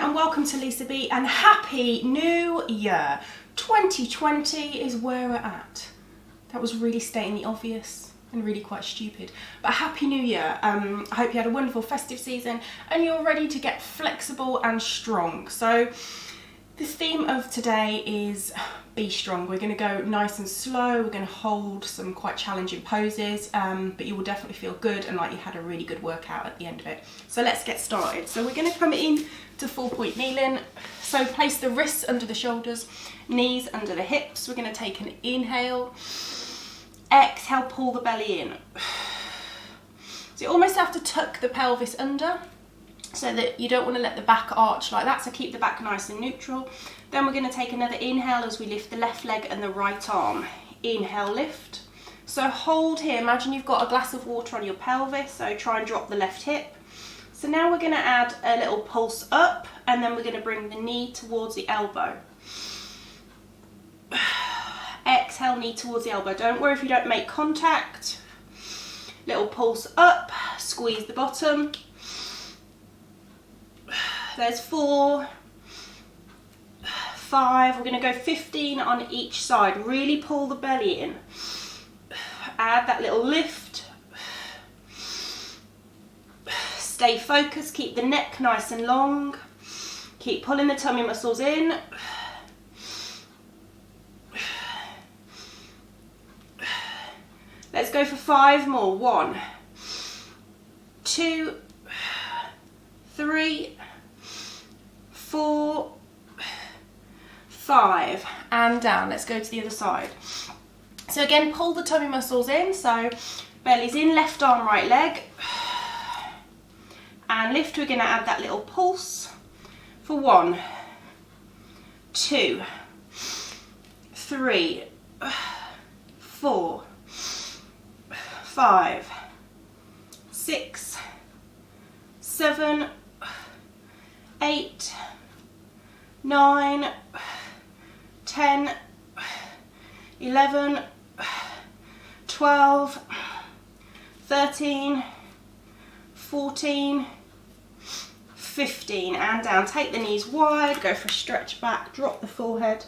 and welcome to Lisa B, and Happy New Year. 2020 is where we're at. That was really stating the obvious and really quite stupid. But Happy New Year. I hope you had a wonderful festive season and you're ready to get flexible and strong. So the theme of today is be strong. We're going to go nice and slow. We're going to hold some quite challenging poses, but you will definitely feel good and like you had a really good workout at the end of it. So let's get started. So we're going to come in to 4-point kneeling. So place the wrists under the shoulders, knees under the hips. We're going to take an inhale. Exhale, pull the belly in. So you almost have to tuck the pelvis under so that you don't want to let the back arch like that, so keep the back nice and neutral. Then we're going to take another inhale as we lift the left leg and the right arm. Inhale, lift. So hold here, imagine you've got a glass of water on your pelvis, so try and drop the left hip. So now we're going to add a little pulse up, and then we're going to bring the knee towards the elbow. Exhale, knee towards the elbow. Don't worry if you don't make contact. Little pulse up, squeeze the bottom. There's 4, 5, we're going to go 15 on each side. Really pull the belly in. Add that little lift. Stay focused, keep the neck nice and long. Keep pulling the tummy muscles in. Let's go for 5 more. 1, 2, 3, 4, 5, and down. Let's go to the other side. So again, pull the tummy muscles in, so belly's in, left arm, right leg, and lift. We're going to add that little pulse for 1, 2, 3, 4, 5, 6, 7, 8, 9, 10, 11, 12, 13, 14, 15, and down. Take the knees wide, go for a stretch back, drop the forehead.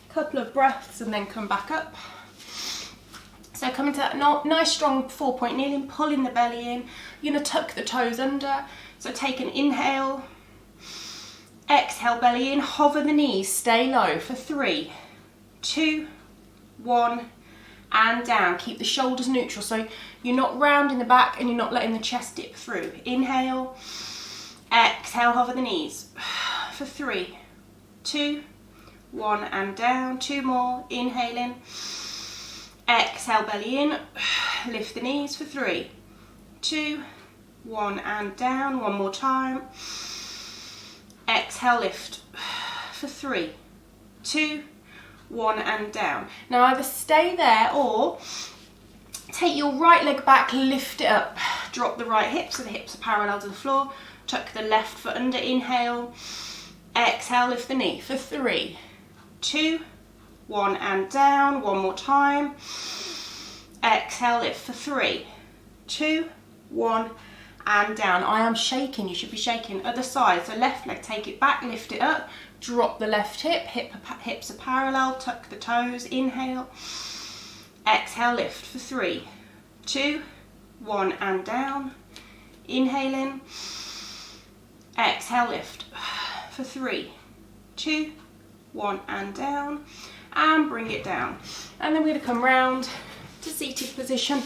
Couple of breaths and then come back up. So come into that nice strong 4-point kneeling, pulling the belly in. You're going to tuck the toes under. So take an inhale. Exhale, belly in, hover the knees, stay low for 3, 2, 1, and down. Keep the shoulders neutral, so you're not rounding the back and you're not letting the chest dip through. Inhale. Exhale, hover the knees for 3, 2, 1, and down. 2 more. Inhaling. Exhale, belly in. Lift the knees for 3, 2, 1, and down. 1 more time. Exhale, lift for 3, 2, 1, and down. Now either stay there or take your right leg back, lift it up. Drop the right hip so the hips are parallel to the floor. Tuck the left foot under. Inhale. Exhale, lift the knee for 3, 2, 1, and down. 1 more time. Exhale, lift for 3, 2, 1, and down. I am shaking, you should be shaking. Other side, so left leg, take it back, lift it up, drop the left hip, hips are parallel, tuck the toes. Inhale. Exhale, lift for 3, 2, 1, and down. Inhaling. Exhale, lift for 3, 2, 1, and down, and bring it down. And then we're going to come round to seated position.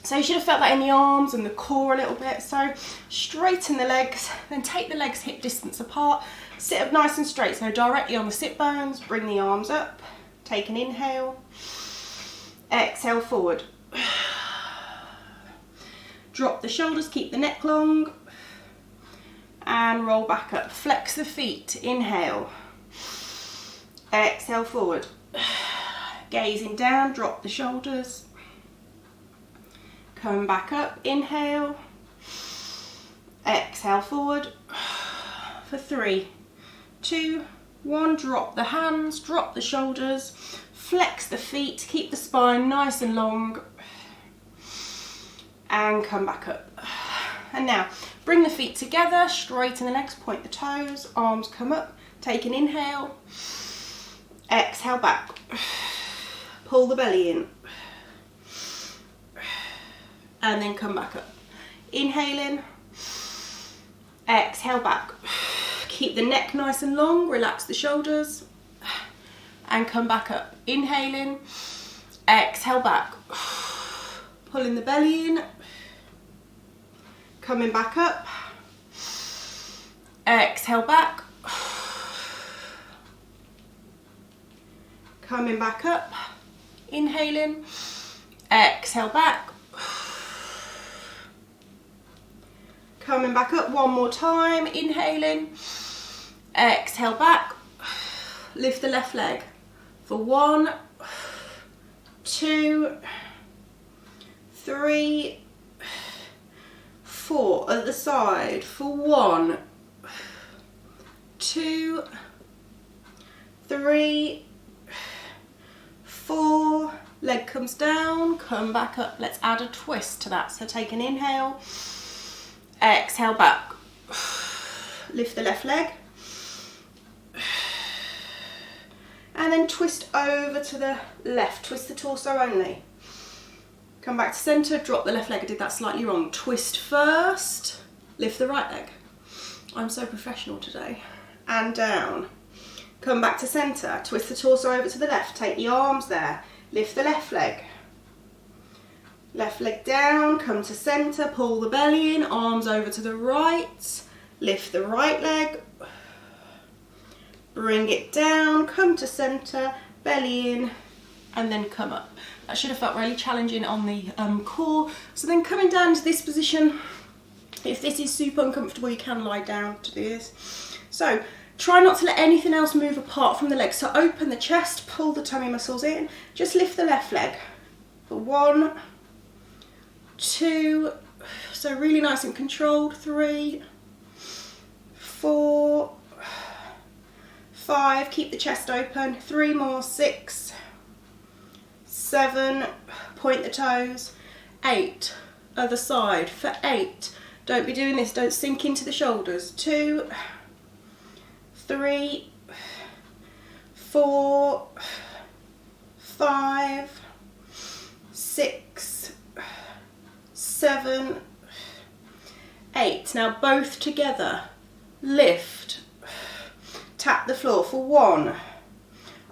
So you should have felt that in the arms and the core a little bit. So straighten the legs, then take the legs hip distance apart, sit up nice and straight, so directly on the sit bones. Bring the arms up, take an inhale, exhale, forward. Drop the shoulders, keep the neck long, and roll back up. Flex the feet. Inhale. Exhale, forward. Gazing down, drop the shoulders. Come back up. Inhale. Exhale, forward. For 3, 2, 1. Drop the hands, drop the shoulders. Flex the feet, keep the spine nice and long. and come back up. And now bring the feet together, straighten the legs, point the toes, arms come up, take an inhale, exhale back, pull the belly in, and then come back up. Inhaling, exhale back, keep the neck nice and long, relax the shoulders, and come back up. Inhaling, exhale back, pulling the belly in, coming back up, exhale back, coming back up, inhaling, exhale back, coming back up one more time, inhaling, exhale back, lift the left leg for 1, 2, 3, 4, other side for 1, 2, 3, 4, leg comes down, come back up. Let's add a twist to that. So take an inhale, exhale back, lift the left leg, and then twist over to the left, twist the torso only. Come back to centre, drop the left leg. I did that slightly wrong. Twist first, lift the right leg. I'm so professional today. And down. Come back to centre, twist the torso over to the left, take the arms there, lift the left leg. Left leg down, come to centre, pull the belly in, arms over to the right, lift the right leg, bring it down, come to centre, belly in, and then come up. That should have felt really challenging on the core. So then coming down to this position, if this is super uncomfortable, you can lie down to do this. So try not to let anything else move apart from the legs. So open the chest, pull the tummy muscles in, just lift the left leg for 1, 2, so really nice and controlled, 3, 4, 5, keep the chest open, 3 more, 6, 7, point the toes, 8, other side for 8, don't be doing this, don't sink into the shoulders, 2, 3, 4, 5, 6, 7, 8. Now both together, lift, tap the floor for 1,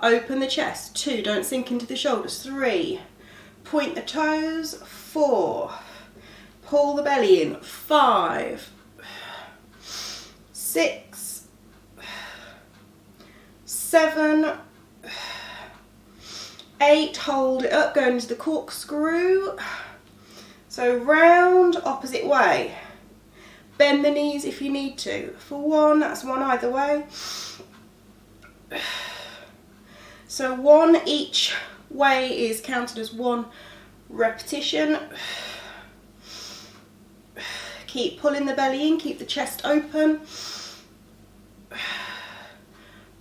open the chest, 2, don't sink into the shoulders, 3, point the toes, 4, pull the belly in, 5, 6, 7, 8, hold it up, going into the corkscrew. So round, opposite way. Bend the knees if you need to. For 1, that's 1 either way. So 1 each way is counted as 1 repetition. Keep pulling the belly in, keep the chest open.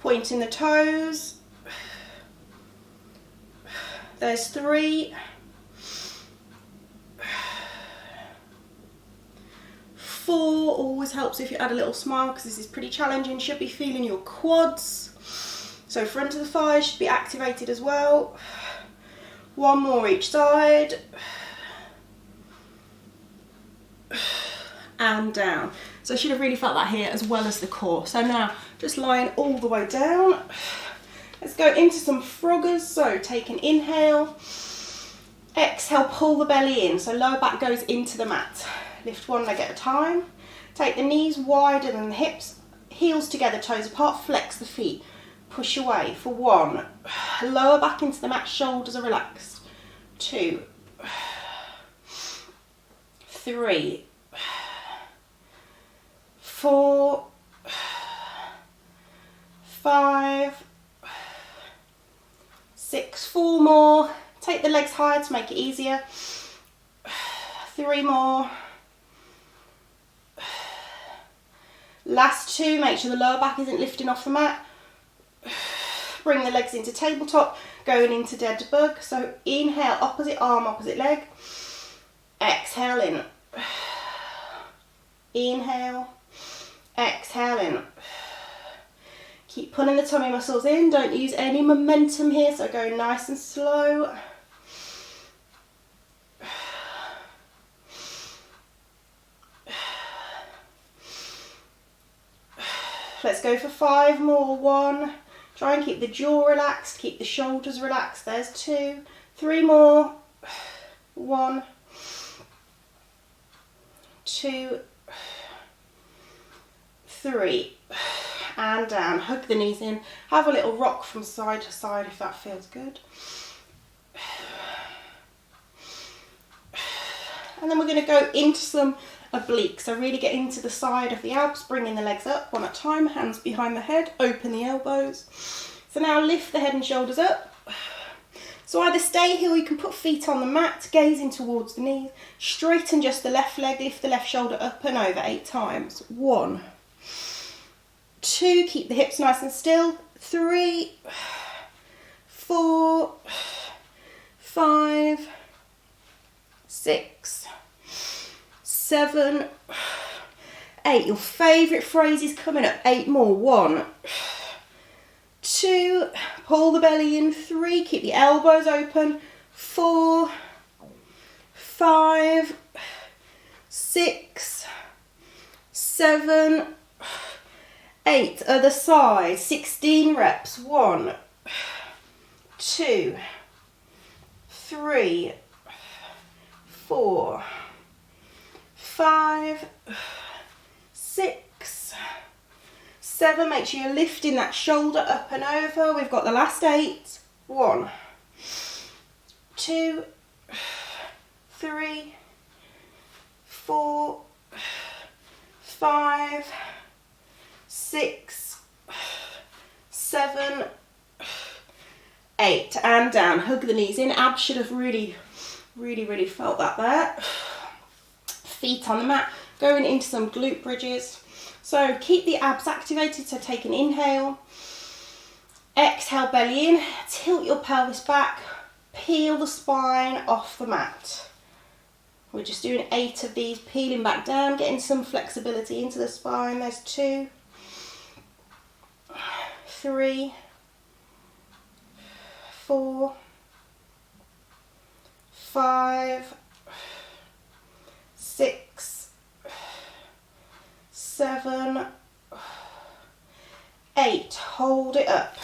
Pointing the toes. There's 3. 4, always helps if you add a little smile because this is pretty challenging. Should be feeling your quads. So front of the thighs should be activated as well. 1 more each side. And down. So I should have really felt that here as well as the core. So now just lying all the way down. Let's go into some froggers. So take an inhale. Exhale, pull the belly in. So lower back goes into the mat. Lift 1 leg at a time. Take the knees wider than the hips. Heels together, toes apart. Flex the feet. Push away for 1. Lower back into the mat. Shoulders are relaxed. 2. 3. 4, 5, 6, 4 more. Take the legs higher to make it easier. 3 more. Last 2, make sure the lower back isn't lifting off the mat. Bring the legs into tabletop, going into dead bug. So inhale, opposite arm, opposite leg. exhale in, inhale, exhale in. Keep pulling the tummy muscles in, don't use any momentum here, so go nice and slow. Let's go for 5 more. 1, try and keep the jaw relaxed, keep the shoulders relaxed. There's 2, 3 more. 1, 2, 3, and down. Hug the knees in. Have a little rock from side to side if that feels good. And then we're going to go into some obliques. So really get into the side of the abs, bringing the legs up one at a time, hands behind the head, open the elbows. So now lift the head and shoulders up. So either stay here or you can put feet on the mat, gazing towards the knees. Straighten just the left leg, lift the left shoulder up and over 8 times. 1, 2, keep the hips nice and still. 3, 4, 5, 6, 7, 8. Your favourite phrase is coming up. 8 more. 1, 2, pull the belly in. 3, keep the elbows open. 4, 5, 6, 7, 8. Other side. 16 reps. 1, 2, 3, 4, 5, 6, 7. Make sure you're lifting that shoulder up and over. We've got the last 8. 1, 2, 3, 4, 5, 6, 7, 8. And down. Hug the knees in. Abs should have really felt that there. Feet on the mat, going into some glute bridges. So keep the abs activated, so take an inhale, exhale, belly in, tilt your pelvis back, peel the spine off the mat. We're just doing 8 of these, peeling back down, getting some flexibility into the spine. There's 2, 3, 4, 5, 6, 7, 8. Hold it up.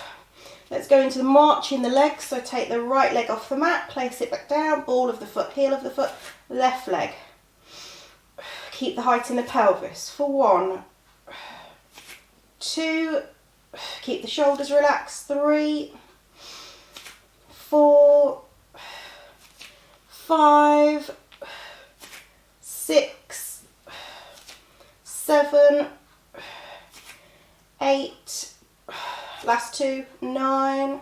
Let's go into the march in the legs. So take the right leg off the mat, place it back down, ball of the foot, heel of the foot, left leg. Keep the height in the pelvis for 1, 2, keep the shoulders relaxed. 3, 4, 5, 6, 7, 8, last 2, 9,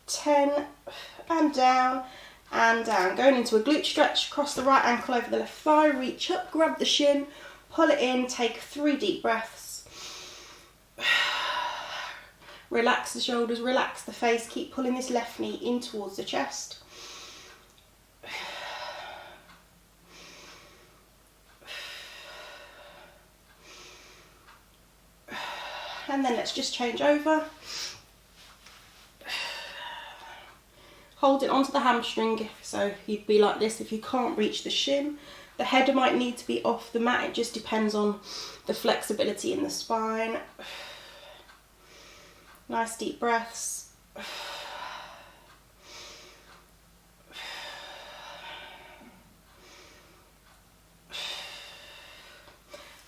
10, and down, and down. Going into a glute stretch, cross the right ankle over the left thigh, reach up, grab the shin, pull it in, take 3 deep breaths. Relax the shoulders, relax the face, keep pulling this left knee in towards the chest. And then let's just change over. Hold it onto the hamstring, so you'd be like this if you can't reach the shin. The head might need to be off the mat, it just depends on the flexibility in the spine. Nice deep breaths.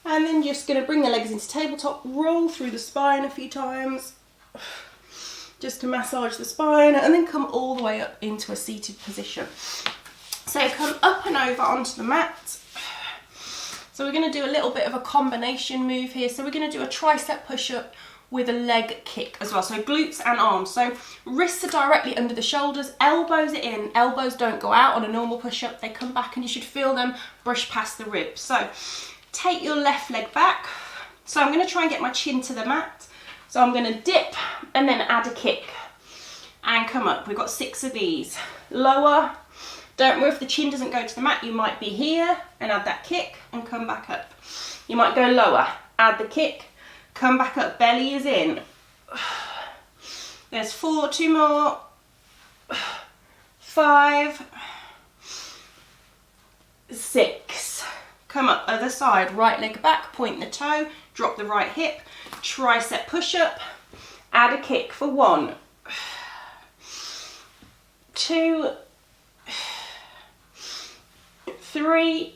And then just going to bring the legs into tabletop, roll through the spine a few times, just to massage the spine, and then come all the way up into a seated position. So come up and over onto the mat. So we're going to do a little bit of a combination move here. So we're going to do a tricep push-up with a leg kick as well. So glutes and arms. So wrists are directly under the shoulders, elbows are in, elbows don't go out on a normal push-up, they come back and you should feel them brush past the ribs. So take your left leg back. So I'm going to try and get my chin to the mat. So I'm going to dip and then add a kick and come up. We've got 6 of these. Lower, Don't worry if the chin doesn't go to the mat, you might be here and add that kick and come back up. You might go lower, add the kick, come back up, belly is in. There's 4, 2 more, 5, 6. Come up, other side, right leg back, point the toe, drop the right hip, tricep push up, add a kick for 1, 2, 3,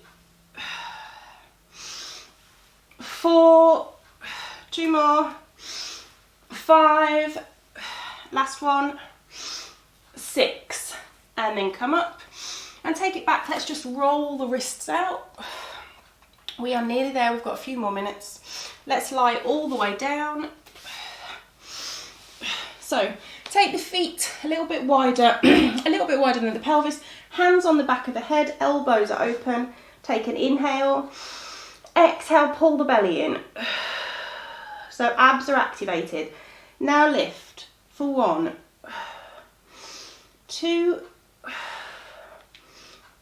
4, 2 more, 5, last one, 6, and then come up and take it back. Let's just roll the wrists out. We are nearly there, we've got a few more minutes. Let's lie all the way down. So take the feet a little bit wider, a little bit wider than the pelvis, hands on the back of the head, elbows are open. Take an inhale, exhale, pull the belly in. So abs are activated. Now lift for 1, 2,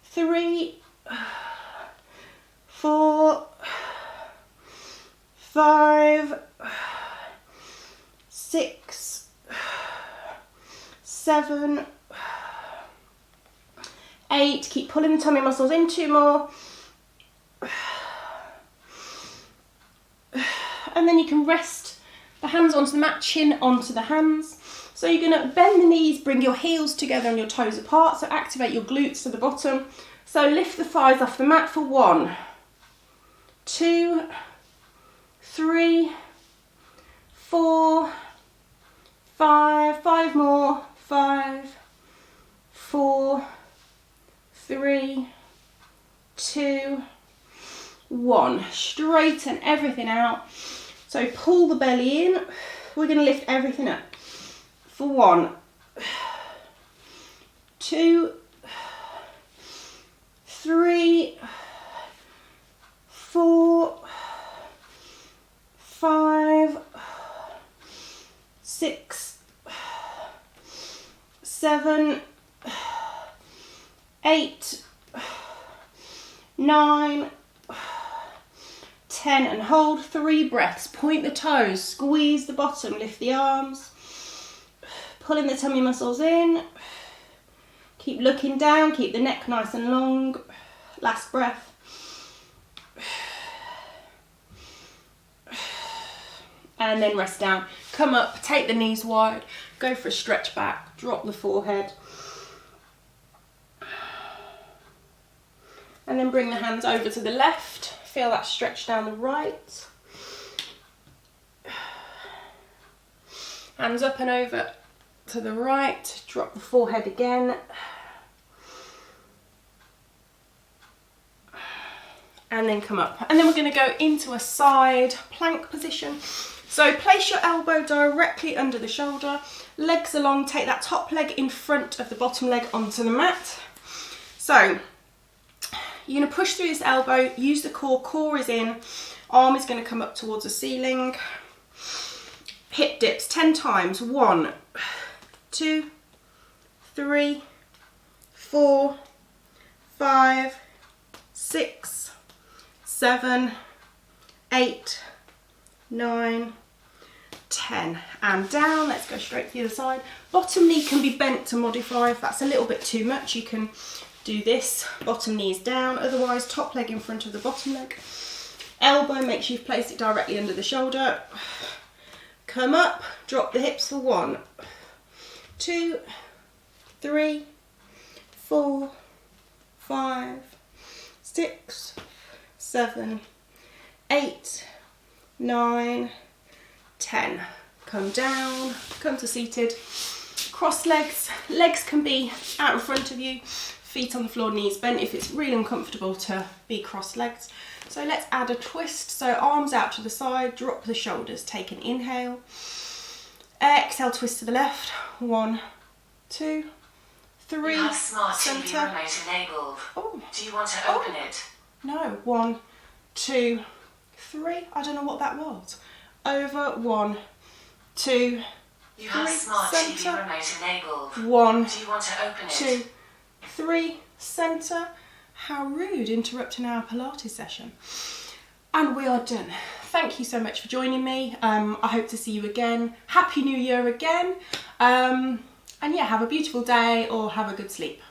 3, 4, 5, 6, 7, 8. Keep pulling the tummy muscles in. 2 more. And then you can rest the hands onto the mat, chin onto the hands. So you're going to bend the knees, bring your heels together and your toes apart. So activate your glutes to the bottom. So lift the thighs off the mat for 1, 2, 3, 4, 5, 5 more, 5, 4, 3, 2, 1. Straighten everything out. So pull the belly in. We're going to lift everything up for 1, 2, 3, 4, 5, 6, 7, 8, 9, 10, and hold 3 breaths. Point the toes, squeeze the bottom, lift the arms, pulling the tummy muscles in. Keep looking down, keep the neck nice and long. Last breath. And then rest down. Come up, take the knees wide, go for a stretch back, drop the forehead. And then bring the hands over to the left. Feel that stretch down the right. Hands up and over to the right. Drop the forehead again. And then come up. And then we're going to go into a side plank position. So place your elbow directly under the shoulder. Legs along. Take that top leg in front of the bottom leg onto the mat. So you're going to push through this elbow, use the core, core is in, arm is going to come up towards the ceiling. Hip dips 10 times, 1, 2, 3, 4, 5, 6, 7, 8, 9, 10, and down. Let's go straight to the other side. Bottom knee can be bent to modify. If that's a little bit too much, you can do this, bottom knee is down, otherwise top leg in front of the bottom leg. Elbow, make sure you've placed it directly under the shoulder. Come up, drop the hips for 1, 2, 3, 4, 5, 6, 7, 8, 9, 10. Come down, come to seated. Cross legs, legs can be out in front of you. Feet on the floor, knees bent if it's really uncomfortable to be cross-legged. So let's add a twist. So arms out to the side, drop the shoulders, take an inhale. Exhale, twist to the left. 1, 2, 3. You have smart TV center. remote enabled. Oh. Do you want to open it? No. 1, 2, 3. I don't know what that was. Over. 1, 2, You have 3. smart Center. TV remote enabled. 1, Do you want to open it? 2, 3. centre. How rude, interrupting our Pilates session. And we are done. Thank you so much for joining me. I hope to see you again. Happy New Year again. And yeah, have a beautiful day or have a good sleep.